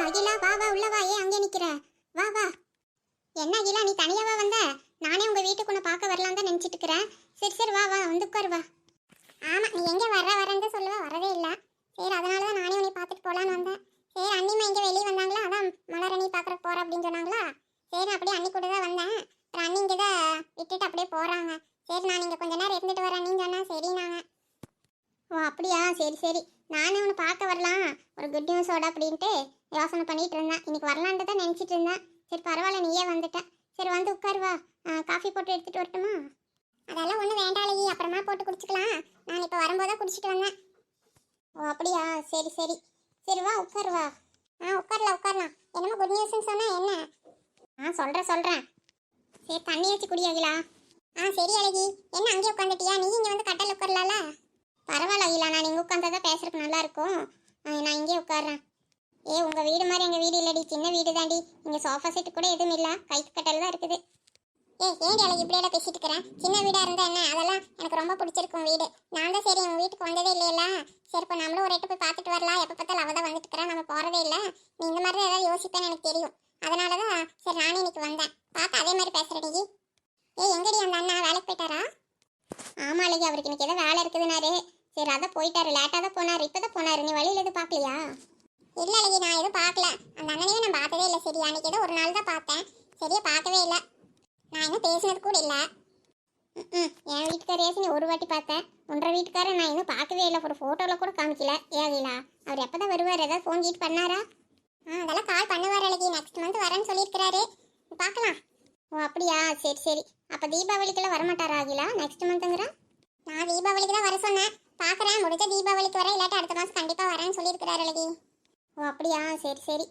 அகிலா வா வா உள்ள வா. ஏன் அங்கே நிக்கிற? வா வா. என்ன அகிலா நீ தனியாவா வந்த? நானே உங்க வீட்டுக்கு உன்னை பார்க்க வரலாம் தான் நினைச்சிட்டு இருக்கிறேன். சரி சரி வா வா வந்து உட்காரு வா. ஆமா நீ எங்க வரேன்னு சொல்லுவ, வரவே இல்லை. சரி அதனால தான் நானே உன்னை பார்த்துட்டு போலான்னு வந்தேன். சரி அண்ணிமா இங்கே வெளியே வந்தாங்களா, அதான் மலர் அண்ணி பார்க்குற போற அப்படின்னு சொன்னாங்களா. சரி அப்படியே அண்ணி கூட தான் வந்தேன். அப்புறம் அண்ணி இங்கே தான் விட்டுட்டு அப்படியே போறாங்க. சரி நான் இங்கே கொஞ்ச நேரம் இருந்துட்டு வரேன் அண்ணின்னு சொன்னா சரினாங்க. ஓ அப்படியா, சரி சரி. நானும் உன்னை பார்க்க வரலாம் ஒரு குட் நியூஸோட அப்படின்ட்டு யோசனை பண்ணிட்டு இருந்தேன். இன்னைக்கு வரலான்ட்டு தான் நினச்சிட்டு இருந்தேன். சரி பரவாயில்ல நீயே வந்துட்டேன். சரி வந்து உட்காருவா. காஃபி போட்டு எடுத்துட்டு வரட்டுமா? அதெல்லாம் ஒன்றும் வேண்டாம், அப்புறமா போட்டு குடிச்சிக்கலாம். நான் இப்போ வரும்போது தான் குடிச்சிட்டு வந்தேன். ஓ அப்படியா, சரி சரி. சரி வா உட்காருவா. உட்காரலாம். என்னமோ குட் நியூஸ்ன்னு சொன்னா என்ன? சொல்கிறேன். சரி தண்ணி வச்சு குடியாகிலா. சரி அழகி. என்ன அங்கேயே உட்காந்துட்டியா? நீ இங்கே வந்து கட்டல் உட்காரலாம்ல? பரவாயில்ல அகிலா, நான் இங்கே உட்காந்தா பேசுறதுக்கு நல்லா இருக்கும். நான் இங்கே உட்காடுறேன். உங்கள் வீடு மாதிரி எங்கள் வீடு இல்லடி, சின்ன வீடு தாண்டி. இங்கே சோஃபா செட்டு கூட எதுவும் இல்லை, கைக்கு கட்டல் தான் இருக்குது. ஏண்டி அழகி இப்படியே பேசிட்டு இருக்கிறேன்? சின்ன வீடாக இருந்தால் என்ன, அதெல்லாம் எனக்கு ரொம்ப பிடிச்சிருக்கும் வீடு. நான் தான் சரி உங்கள் வீட்டுக்கு வந்ததே இல்லைல்ல, சரி இப்போ நம்மளும் ஒரு எட்டு போய் பார்த்துட்டு வரலாம். எப்போ பார்த்தாலும் அவள் தான் வந்துட்டு இருக்கிறேன், நம்ம போகிறதே இல்லை. நீ இந்த மாதிரி தான் ஏதாவது யோசிப்பேன்னு எனக்கு தெரியும். அதனால தான் சரி நானே இன்னைக்கு வந்தேன். பார்த்து அதே மாதிரி பேசுகிறடி. எங்கடி அந்த அண்ணா வேலைக்கு போயிட்டாரா? ஆமா அழகி, அவருக்கு இன்னைக்கு ஏதோ வேலை இருக்குதுனாரு. சரி அதான் போயிட்டாரு, லேட்டாக தான் போனார். இப்போ தான் போனார். நீ வழியில் எதுவும் பார்க்கலையா? இல்லை அழகி நான் எதுவும் பார்க்கல. அந்த அண்ணனையும் நான் பார்த்ததே இல்லை. சரி அன்னைக்கு ஏதோ ஒரு நாள் தான் பார்த்தேன், சரியா பார்க்கவே இல்லை. நான் இன்னும் பேசினது கூட இல்லை. என் வீட்டுக்காரையாச்சும் நீ ஒரு வாட்டி பார்த்தேன். உன்ற வீட்டுக்காரர் நான் இன்னும் பார்க்கவே இல்லை, ஒரு ஃபோட்டோவில் கூட காமிக்கல. ஏகிலா அவர் எப்போ தான் வருவார்? ஏதாவது ஃபோன் கீட் பண்ணாரா? அதெல்லாம் கால் பண்ணுவார் அழகி. நெக்ஸ்ட் மந்த் வரேன்னு சொல்லியிருக்கிறாரு, பார்க்கலாம். ஓ அப்படியா, சரி சரி. அப்போ தீபாவளிக்கெல்லாம் வரமாட்டாரா அகிலா? நெக்ஸ்ட் மந்த்துங்கிற? நான் தீபாவளிக்கு தான் வர சொன்னேன். பார்க்குறேன், முடிஞ்ச தீபாவளிக்கு வர, இல்லாட்டி அடுத்த மாதம் கண்டிப்பாக வரேன்னு சொல்லியிருக்கிறாரு அழகி. ஓ அப்படியா, சரி சரி.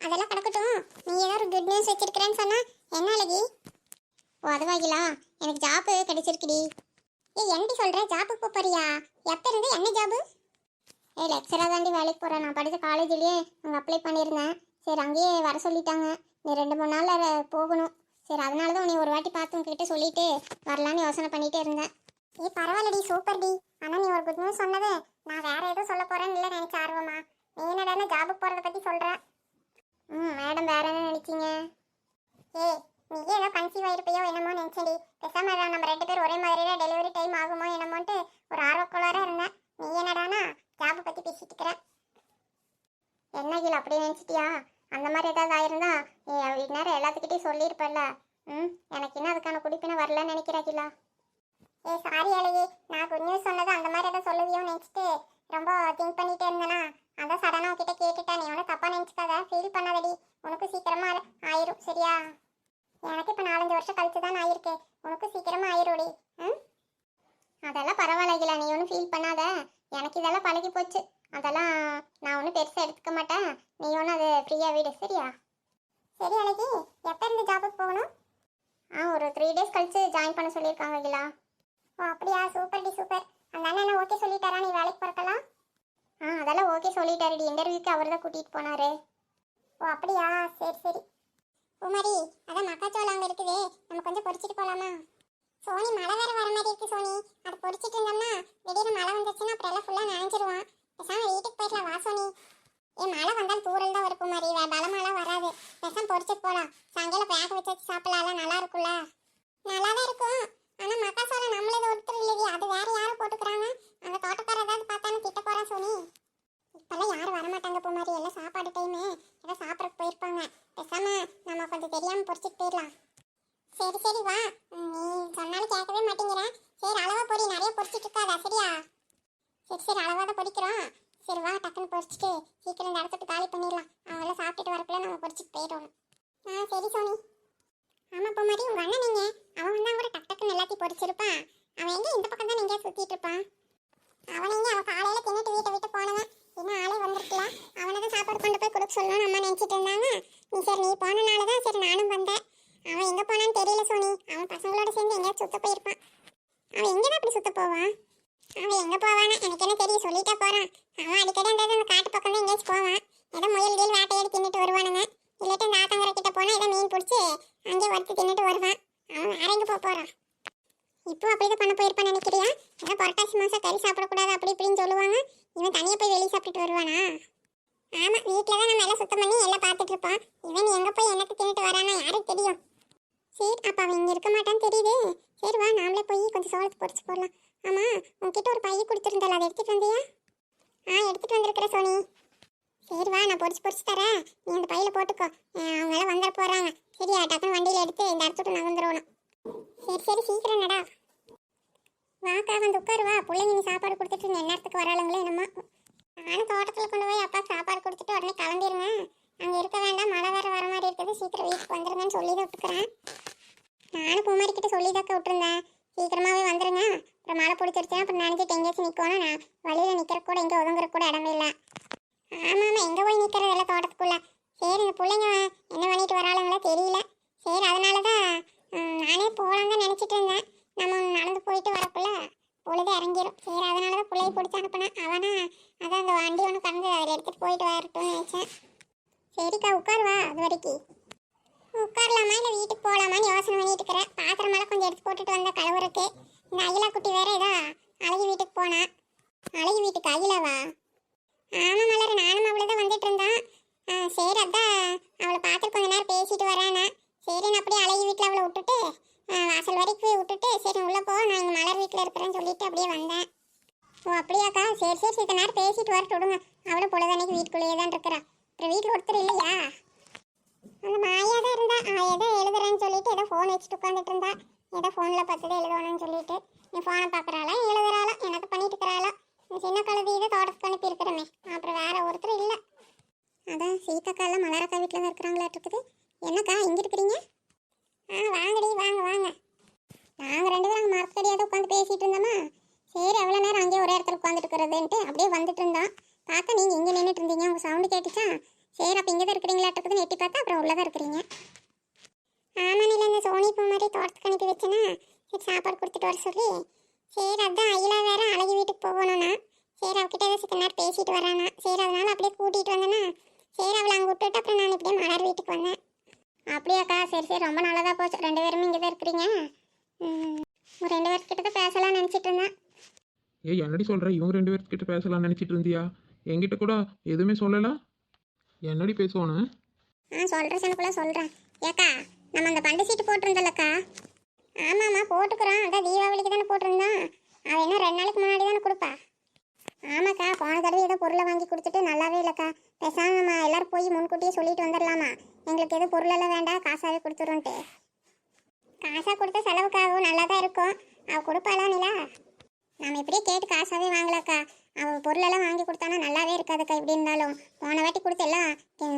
அதெல்லாம் கிடக்கட்டும். நீ ஏதோ ஒரு குட் நியூஸ் வச்சிருக்கிறேன்னு சொன்னா என்ன அழகி? ஓ அதுவாகிலா, எனக்கு ஜாப்பு கிடைச்சிருக்குடி. என்னடி சொல்கிற? ஜாப்புக்கு போறியா? எப்போ இருந்து? என்ன ஜாபு? லெக்சராக தாண்டி வேலைக்கு போகிறேன். நான் படித்த காலேஜ்லேயே அங்கே அப்ளை பண்ணியிருந்தேன். சரி அங்கேயே வர சொல்லிட்டாங்க. நீ 2-3 நாளில் போகணும். சரி அதனால தான் உன்னை ஒரு வாட்டி பார்த்து உங்ககிட்ட சொல்லிட்டு வரலான்னு யோசனை பண்ணிகிட்டே இருந்தேன். பரவாயில்லடி, சூப்பர் டி. ஆனால் நீ ஒரு குட் நியூஸ் சொன்னது நான் வேற ஏதோ சொல்ல போகிறேன்னு இல்லை நினச்ச ஆர்வமா. நீ என்னடா ஜாபுக்கு போகிறத பற்றி சொல்கிற? மேடம் வேற என்ன நினைச்சீங்க? நீ ஏதோ கன்சீவ் ஆயிருப்பையோ என்னமோ நினைச்சடி. பேசாம நம்ம 2 பேர் ஒரே மாதிரியே டெலிவரி டைம் ஆகுமோ என்னமோன்ட்டு ஒரு ஆர்வக்கோளாரா இருந்தேன். நீ என்னடானா ஜாபை பத்தி பேசிட்டு இருக்கிற. என்ன கீழ அப்படி நினைச்சிட்டியா? அந்த மாதிரி ஏதாவது ஆயிருந்தா நேரம் எல்லாத்துக்கிட்டையும் சொல்லியிருப்பல்ல. எனக்கு இன்னும் அதுக்கான குடிப்பின வரலன்னு நினைக்கிறாக்கிலா. சாரி அழகி, நான் குட் நியூஸ் சொன்னது அந்த மாதிரி ஏதாவது சொல்லுவியோன்னு நினைச்சிட்டு ரொம்ப திங்க் பண்ணிட்டே இருந்தேனா, அதான் சடனா உன்கிட்ட கேட்டுட்டேன். நீ ஒன்றும் தப்பா நினைச்சுக்காத, ஃபீல் பண்ணாதடி. உனக்கு சீக்கிரமா ஆயிரும் சரியா? எனக்கு இப்போ 4-5 வருஷம் கழிச்சு தான் ஆயிருக்கு. உனக்கு சீக்கிரமா ஆயிருடி. அதெல்லாம் பரவாயில்ல, நீ ஒன்றும் ஃபீல் பண்ணாத. எனக்கு இதெல்லாம் பழகி போச்சு. அதெல்லாம் நான் ஒன்றும் பெருசாக எடுத்துக்க மாட்டேன். நீ ஒன்றும் அது ஃப்ரீயாக விடு சரியா? சரி அழகி, எப்போ இருந்து ஜாபுக்கு போகணும்? ஒரு 3 டேஸ் கழிச்சு ஜாயின் பண்ண சொல்லியிருக்காங்க அகிலா. ஓ அப்படியா, சூப்பர் டி சூப்பர். அந்த அண்ணன் ஓகே சொல்லிட்டாரா நீ வேலைக்கு போறக்கலாம்? அதெல்லாம் ஓகே சொல்லிட்டாருடி. இன்டர்வியூக்கு அவர் தான் கூட்டிகிட்டு போனாரு. ஓ அப்படியா, சரி சரி. குமாரி, அதான் மக்காச்சோளம் அங்கே இருக்குதே, நம்ம கொஞ்சம் பொறிச்சிட்டு போகலாமா? சோனி மழை வேற வர மாதிரி இருக்கு சோனி. அது பொறிச்சிட்டு இருந்தோம்னா திடீர்னு மழை வந்துச்சுன்னா அப்புறம் எல்லாம் ஃபுல்லாக நனைஞ்சிருவான். பேசாம வீட்டுக்கு போயிடலாம் வா சோனி. மழை வந்தால் தூரல் தான் வரும் குமாரி, பலமெல்லாம் வராது. பேசாம பொறிச்சிட்டு போகலாம். சாயங்காலம் பேக்க வச்சு சாப்பிடலாம், நல்லா இருக்கும்ல? நல்லா தான் இருக்கும். ஆனால் மக்காச்சோளம் நம்மளது ஒருத்தர் இல்லையே, அது வேற யாரும் போட்டுக்கிறாங்க. அந்த தோட்டக்கார ஏதாவது பார்த்தாலும் திட்ட போகிறா சோனி. இப்பெல்லாம் யாரும் வரமாட்டாங்க பூமாரி, எல்லாம் சாப்பாடு டைமு, ஏதோ சாப்பிட்றதுக்கு போயிருப்பாங்க. பேசாம நம்ம கொஞ்சம் தெரியாமல் பொறிச்சிட்டு போயிடலாம். சரி சரி வா, நீ சொன்னாலும் கேட்கவே மாட்டேங்கிறேன். சரி அளவா பொறி, நிறைய பொறிச்சிட்டு இருக்காதா சரியா? சரி அளவாக தான் பொறிக்கிறோம். சரி வா, டக்குன்னு பொறிச்சிட்டு சீக்கிரம் இந்த இடத்துக்கு காலி பண்ணிடலாம். அவங்கள சாப்பிட்டுட்டு வரக்குள்ள நம்ம பொறிச்சிட்டு போயிடணும். சரி சோனி. ஆமாம் பூமாரி, உங்கள் அண்ணன் நீங்க அவன் வந்தால் கூட டக்குன்னு எல்லாத்தையும் பொறிச்சிருப்பான். அவன் எங்கே இந்த பக்கம் தான் எங்கேயா சுற்றிட்டு இருப்பான். அவன் எங்கே, அவன் காலையில் தின்னுட்டு வீட்டை விட்டு போனவன். இன்னும் ஆளே வந்துருக்கலாம். அவனை தான் சாப்பாடு கொண்டு போய் கொடுக்க சொல்லணும்னு அம்மா நினச்சிட்டு இருந்தாங்க. நீ போனனால தான் சரி நானும் வந்தேன். அவன் எங்கே போனான்னு தெரியல சோனி. அவன் பசங்களோட சேர்ந்து எங்கேயாச்சும் சுத்த போயிருப்பான். அவன் எங்கே தான் அப்படி சுத்த போவான்? அவன் எங்கே போவானா எனக்கு என்ன தெரியும், சொல்லிட்டே போகிறான். அவன் அடிக்கடி அந்த காட்டு பக்கம் தான் எங்கேயாச்சும் போவான். ஏதோ முயல் வேட்டையாடி தின்னுட்டு வருவானுங்க. இல்லாட்டி இந்த ஆத்தங்கரை கிட்ட போனால் ஏதோ மீன் பிடிச்சி அங்கே வறுத்து தின்னுட்டு வருவான். அவன் வேற எங்கே போகிறான்? இப்போ அப்படிதான் பண்ண போயிருப்பான்னு நினைக்கிறியா? ஏன்னா புரட்டாசி மாதம் கறி சாப்பிடக்கூடாது அப்படி இப்படின்னு சொல்லுவாங்க. இவன் தனியாக போய் வெளியே சாப்பிட்டுட்டு வருவானா? ஆமா, வீட்ல தான் நம்ம எல்லாம் சுத்தம் பண்ணி எல்லாம் பார்த்துட்டு இருப்போம். இவன் எங்க போய் எனக்கு தின்னுட்டு வரானா யாருக்கு தெரியும்? சரி, அப்ப அவன் இங்க இருக்க மாட்டான்னு தெரியுது. சரி வா, நாமளே போய் கொஞ்சம் சோளத்தை பொரிச்சு போடலாம். ஆமா, உன்கிட்ட ஒரு பைய கொடுத்துருந்தால, அதை எடுத்துட்டு வந்தியா? எடுத்துட்டு வந்திருக்கிற சோனி. சரி வா, நான் பொரிச்சு தரேன், நீ அந்த பையில போட்டுக்கோ. அவங்க எல்லாம் வந்துட போறாங்க. சரியா, டக்குனு வண்டியில எடுத்து இந்த இடத்துட்டு நகர்ந்துடணும். சரி சீக்கிரம் நடா. வாக்கா, வந்து உட்காரு வா. பிள்ளைங்க நீ சாப்பாடு கொடுத்துட்டு இருந்த நேரத்துக்கு வராளுங்களே என்னம்மா. நானும் தோட்டத்தில் கொண்டு போய் அப்பா சாப்பாடு கொடுத்துட்டு உடனே கிளம்பிடுங்க. அங்கே இருக்க வேண்டாம், மழை வேற வர மாதிரி இருக்குது, சீக்கிரம் வீட்டுக்கு வந்துருங்கன்னு சொல்லி தான் விட்டுக்கிறேன். நானும் பூமாரிக்கிட்ட சொல்லி தாக்க விட்டுருந்தேன், சீக்கிரமாகவே வந்துருங்க. அப்புறம் மழை பிடிச்சிருச்சுன்னா அப்புறம் நினைச்சிட்டு எங்கேயாச்சும் நிற்கணும். நான் வழியில் நிற்கிற கூட எங்கே ஒதுங்குற கூட இடமே இல்லை. ஆமாம், எங்கே போய் நிற்கிறது இல்லை தோட்டத்துக்குள்ளே. சரி, இந்த பிள்ளைங்க என்ன பண்ணிட்டு வராளுங்களோ தெரியல. சரி, அதனால தான் நானே போகலான்னு தான் நினச்சிட்டு இருந்தேன். நம்ம நடந்து போயிட்டு வரக்குள்ள பொழுது இறங்கிடும். சரி, அதனால தான் பிள்ளைய பிடிச்சி அனுப்பினேன். அவனா அதான் அந்த வண்டி ஒன்று கறந்து அதில் எடுத்துகிட்டு போயிட்டு வரட்டும்னு நினச்சேன். சரிக்கா, உட்காருவா. அது வரைக்கும் உட்காரலாமா இல்லை வீட்டுக்கு போகலாமான்னு யோசனை பண்ணிட்டு இருக்கிறேன். பாத்திரமெல்லாம் கொஞ்சம் எடுத்து போட்டுட்டு வந்த கழுவுறக்கு. இந்த அகிலா குட்டி வேற ஏதோ அழகி வீட்டுக்கு போனா. அழகி வீட்டுக்கு அகிலாவா? ஆமாம் மலர், நானும் அவளை தான் வந்துட்டு இருந்தான். சரி, அதான் அவளை பார்த்துட்டு கொஞ்ச நேரம் பேசிட்டு வரானே. சரி, நான் அப்படியே அழகி வீட்டில் அவளை விட்டுட்டு வாசல் வரைக்கும் விட்டுட்டு சரி உள்ளே போ, நான் இங்கே மலர் வீட்டில் இருக்கிறேன்னு சொல்லிட்டு அப்படியே வந்தேன். ஓ அப்படியாக்கா, சரி சித்த நேரம் பேசிட்டு வரட்டு விடுங்க. அவளை பொழுதன்னைக்கு வீட்டுக்குள்ளேயே தான் இருக்கிறா. அப்புறம் வீட்டில் ஒருத்தர் இல்லையா? அந்த மாயா தான் இருந்தா. ஏதோ எழுதுறேன்னு சொல்லிட்டு ஏதோ ஃபோன் வச்சுட்டு உட்காந்துட்டு இருந்தா. ஏதோ ஃபோனில் பார்த்ததே எழுதணும்னு சொல்லிட்டு நீ ஃபோனை பார்க்குறாளா எழுதுறாளா எனக்கு பண்ணிட்டு இருக்கிறாளா? சின்ன கழுதி இதை தோட்டத்துக்கு அனுப்பி இருக்கிறமே. அப்புறம் வேற ஒருத்தர் இல்லை. அதான் சீதாக்காலாம் மலரக்கா வீட்டில் தான் இருக்கிறாங்களாட்டு இருக்குது. என்னக்கா இங்கே இருக்கிறீங்க? வாங்கடி, வாங்க. நாங்கள் ரெண்டு பேரும் அங்கே மரத்தடியாக உட்காந்து பேசிகிட்டு இருந்தோமா. சரி, அவ்வளோ நேரம் அங்கேயே ஒரே இடத்துல உட்காந்துட்டு இருக்கிறதுன்ட்டு அப்படியே வந்துட்டு இருந்தோம். பார்த்தா நீங்கள் இங்கே நின்றுட்டு இருந்தீங்க. உங்கள் சவுண்டு கேட்டுச்சா? சரி, அப்போ இங்கே தான் இருக்கிறீங்களாட்டுக்குதுன்னு எட்டி பார்த்தா அப்புறம் உள்ளே தான் இருக்கிறீங்க. ஆமாம், இல்லை இந்த சோனி பூ மாதிரி தோட்டத்துக்கு அனுப்பி வச்சேன்னா சரி சாப்பாடு கொடுத்துட்டு வர சொல்லி. சரி, அதான் அகிலா வேற அழகி வீட்டுக்கு போகணும்னா. சரி, அவகிட்ட ஏதோ சித்த நேரம் பேசிட்டு வரானா. சரி, அதனால அப்படியே கூட்டிகிட்டு வந்தேன்னா. சரி, அவளை அங்கே விட்டுட்டு அப்புறம் நான் இப்படியே மலர் வீட்டுக்கு வந்தேன். அப்படியாக்கா, சரி ரொம்ப நல்லதாக போச்சு. ரெண்டு பேருமே இங்கே தான் இருக்கிறீங்க. ஒரு 2 பேர்கிட்ட தான் பேசலாம்னு நினச்சிட்டு இருந்தேன். என்னடி சொல்கிற? இவங்க 2 பேர்கிட்ட பேசலாம்னு நினச்சிட்டு இருந்தியா? என்கிட்ட கூட எதுவுமே சொல்லலாம். என்னடி பேசுவானு? சொல்கிறேன் சனக்குள்ள சொல்கிறேன். ஏக்கா, நம்ம அந்த பண்டு சீட்டு போட்டிருந்தோம்லக்கா. ஆமாம்மா, போட்டுக்கிறோம். அதான் தீபாவளிக்கு தானே போட்டிருந்தான். அவன் என்ன 2 நாளைக்கு முன்னாடி தானே கொடுப்பா. ஆமாக்கா, போன தடவை ஏதோ பொருளை வாங்கி கொடுத்துட்டு நல்லாவே இல்லைக்கா. பேசாமல் நம்ம எல்லோரும் போய் முன்கூட்டியே சொல்லிட்டு வந்துடலாமா? எங்களுக்கு எதுவும் பொருளெல்லாம் வேண்டாம், காசாகவே கொடுத்துருன்ட்டு. காசாக கொடுத்த செலவுக்காகவும் நல்லா தான் இருக்கும். அவள் கொடுப்பாளா நிலா? நம்ம இப்படியே கேட்டு காசாகவே வாங்கலாக்கா. அவள் பொருளெல்லாம் வாங்கி கொடுத்தானா நல்லாவே இருக்காதுக்கா. எப்படி இருந்தாலும் போன வாட்டி கொடுத்து எல்லாம்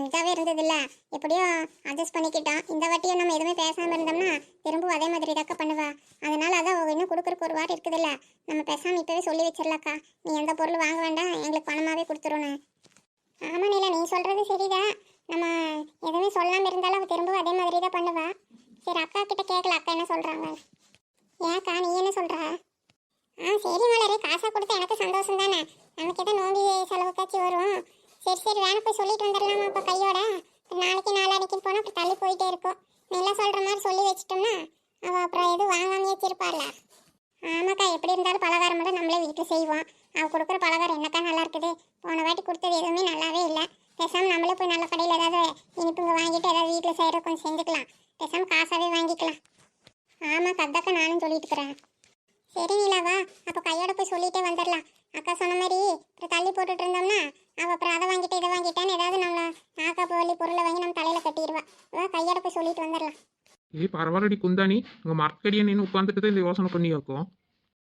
இதாகவே இருந்ததில்ல. எப்படியோ அட்ஜஸ்ட் பண்ணிக்கிட்டோம். இந்த வாட்டியும் நம்ம எதுவுமே பேசாமல் இருந்தோம்னா திரும்பவும் அதே மாதிரி இதாக்கா பண்ணுவா. அதனால் அதான் அவள் இன்னும் கொடுக்குறக்கு ஒரு வாட்டி இருக்குதில்ல. நம்ம பேசாமல் இப்போவே சொல்லி வச்சிடலாக்கா. நீ எந்த பொருள் வாங்க வேண்டாம், எங்களுக்கு பணமாகவே கொடுத்துருணும். ஆமாம் நிலா, நீ சொல்கிறது சரிதான். நம்ம எதுவுமே சொல்லாமல் இருந்தாலும் அவள் திரும்பவும் அதே மாதிரி தான் பண்ணுவா. சரி, அக்கா கிட்ட கேட்கல, அக்கா என்ன சொல்கிறாங்க. ஏக்கா, நீ என்ன சொல்கிற? சரி மலரே, காசாக கொடுத்தா எனக்கு சந்தோஷம் தானே. நமக்கு எதாவது நோம்பி செலவுக்காச்சு வரும். சரி வேணா போய் சொல்லிட்டு வந்துடலாமா இப்போ கையோட? நாளைக்கு நாளானிக்கு போனால் அப்புறம் தள்ளி போயிட்டே இருக்கும். நல்லா சொல்கிற மாதிரி சொல்லி வச்சிட்டோம்னா அவள் அப்புறம் எதுவும் வாங்காமே வச்சிருப்பாள்ல. ஆமாக்கா, எப்படி இருந்தாலும் பலகாரம் மட்டும் நம்மளே வீட்டில் செய்வோம். அவள் கொடுக்குற பலகாரம் என்னக்கா நல்லா இருக்குது. போன வாட்டி கொடுத்தது எதுவுமே நல்லாவே இல்லை. பேசாமல் நம்மளே போய் நல்ல கடையில் ஏதாவது இனிப்புங்க வாங்கிட்டு ஏதாவது வீட்டில் செய்கிற கொஞ்சம் செஞ்சுக்கலாம். பேசாமல் காசாகவே வாங்கிக்கலாம். ஆமாக்கா, அதாக்கா நானும் சொல்லிட்டு இருக்கிறேன். சரி நிலாவா, அப்போ கையோட போய் சொல்லிட்டே வந்துடலாம். அக்கா சொன்ன மாதிரி அப்புறம் தள்ளி போட்டுட்டு இருந்தோம்னா அவள் அப்புறம் அதை வாங்கிட்டு இதை வாங்கிட்டான்னு ஏதாவது நம்ம நாக்கா போலி பொருளை வாங்கி நம்ம தலையில் கட்டிடுவா. கையோட போய் சொல்லிட்டு வந்துடலாம். பரவாயில்லடி குந்தாணி, உங்கள் மரத்தடியை நின்று உட்காந்துட்டு தான் இந்த யோசனை பண்ணி வைக்கும்.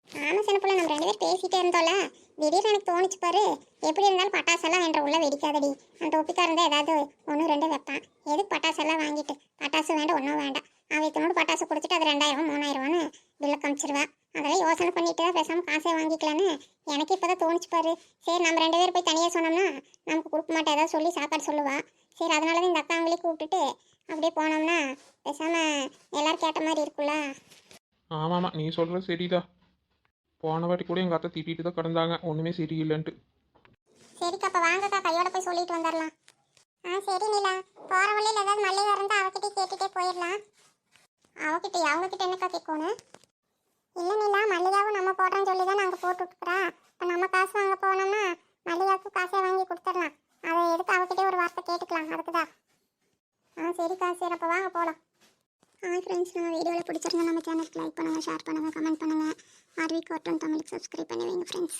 ஆமாம் சின்னப்புள்ள, நம்ம 2 பேர் பேசிகிட்டே இருந்தோம்ல, திடீர்னு எனக்கு தோணுச்சு பாரு. எப்படி இருந்தாலும் பட்டாசெல்லாம் என்ற உள்ள வெடிக்காதடி. அந்த தொப்பிக்கா இருந்தால் ஏதாவது 1 2 வைப்பான். எதுக்கு பட்டாசெல்லாம் வாங்கிட்டு? பட்டாசு வேண்டாம், ஒன்றும் வேண்டாம். அவன் இத்தனோடு பட்டாசு கொடுத்துட்டு அது 2000 3000 பில்லை காமிச்சிருவா. அதெல்லாம் யோசனை பண்ணிட்டு தான் பேசாமல் காசே வாங்கிக்கலான்னு எனக்கு இப்போ தான் தோணுச்சு பாரு. சரி, நம்ம 2 பேர் போய் தனியாக சொன்னோம்னா நமக்கு கொடுக்க மாட்டேன், ஏதாவது சொல்லி சாப்பாடு சொல்லுவா. சரி, அதனால தான் இந்த அக்காங்களே கூப்பிட்டுட்டு அப்படியே போனோம்னா பேசாமல் எல்லோரும் கேட்ட மாதிரி இருக்குல்ல. ஆமாம், நீ சொல்கிறது சரிதான். போன வாட்டி கூட எங்கள் அத்தை திட்டிட்டு தான் கிடந்தாங்க, ஒன்றுமே சரியில்லைன்ட்டு. சரிக்கா, அப்போ வாங்கக்கா, கையோட போய் சொல்லிட்டு வந்துடலாம். சரி நிலா, போகிற வழியில் ஏதாவது மல்லிகை இருந்தால் அவகிட்டே கேட்டுகிட்டே போயிடலாம். அவகிட்ட அவங்கக்கிட்ட என்னக்கா கேட்கணும்? இல்லை நிலா, மல்லிகாவும் நம்ம போடுறோன்னு சொல்லி தான் நாங்கள் போட்டுட்ருக்குறா. இப்போ நம்ம காசு வாங்க போனோம்னா மல்லிகாவுக்கு காசே வாங்கி கொடுத்துடலாம். அதை எதுக்கு அவகிட்டே ஒரு வார்த்தை கேட்டுக்கலாம், அதுக்கு தான். சரிக்கா, சரி அப்போ வாங்க போகலாம். ஃப்ரெண்ட்ஸ், நம்ம வீடியோவில் பிடிச்சிருந்தா நம்ம சேனலுக்கு லைக் பண்ணுங்கள், ஷேர் பண்ணுங்கள், கமெண்ட் பண்ணுங்கள். ஆர்வி கார்ட்டூன் தமிழுக்கு சப்ஸ்கிரைப் பண்ணி வைங்க ஃப்ரெண்ட்ஸ்.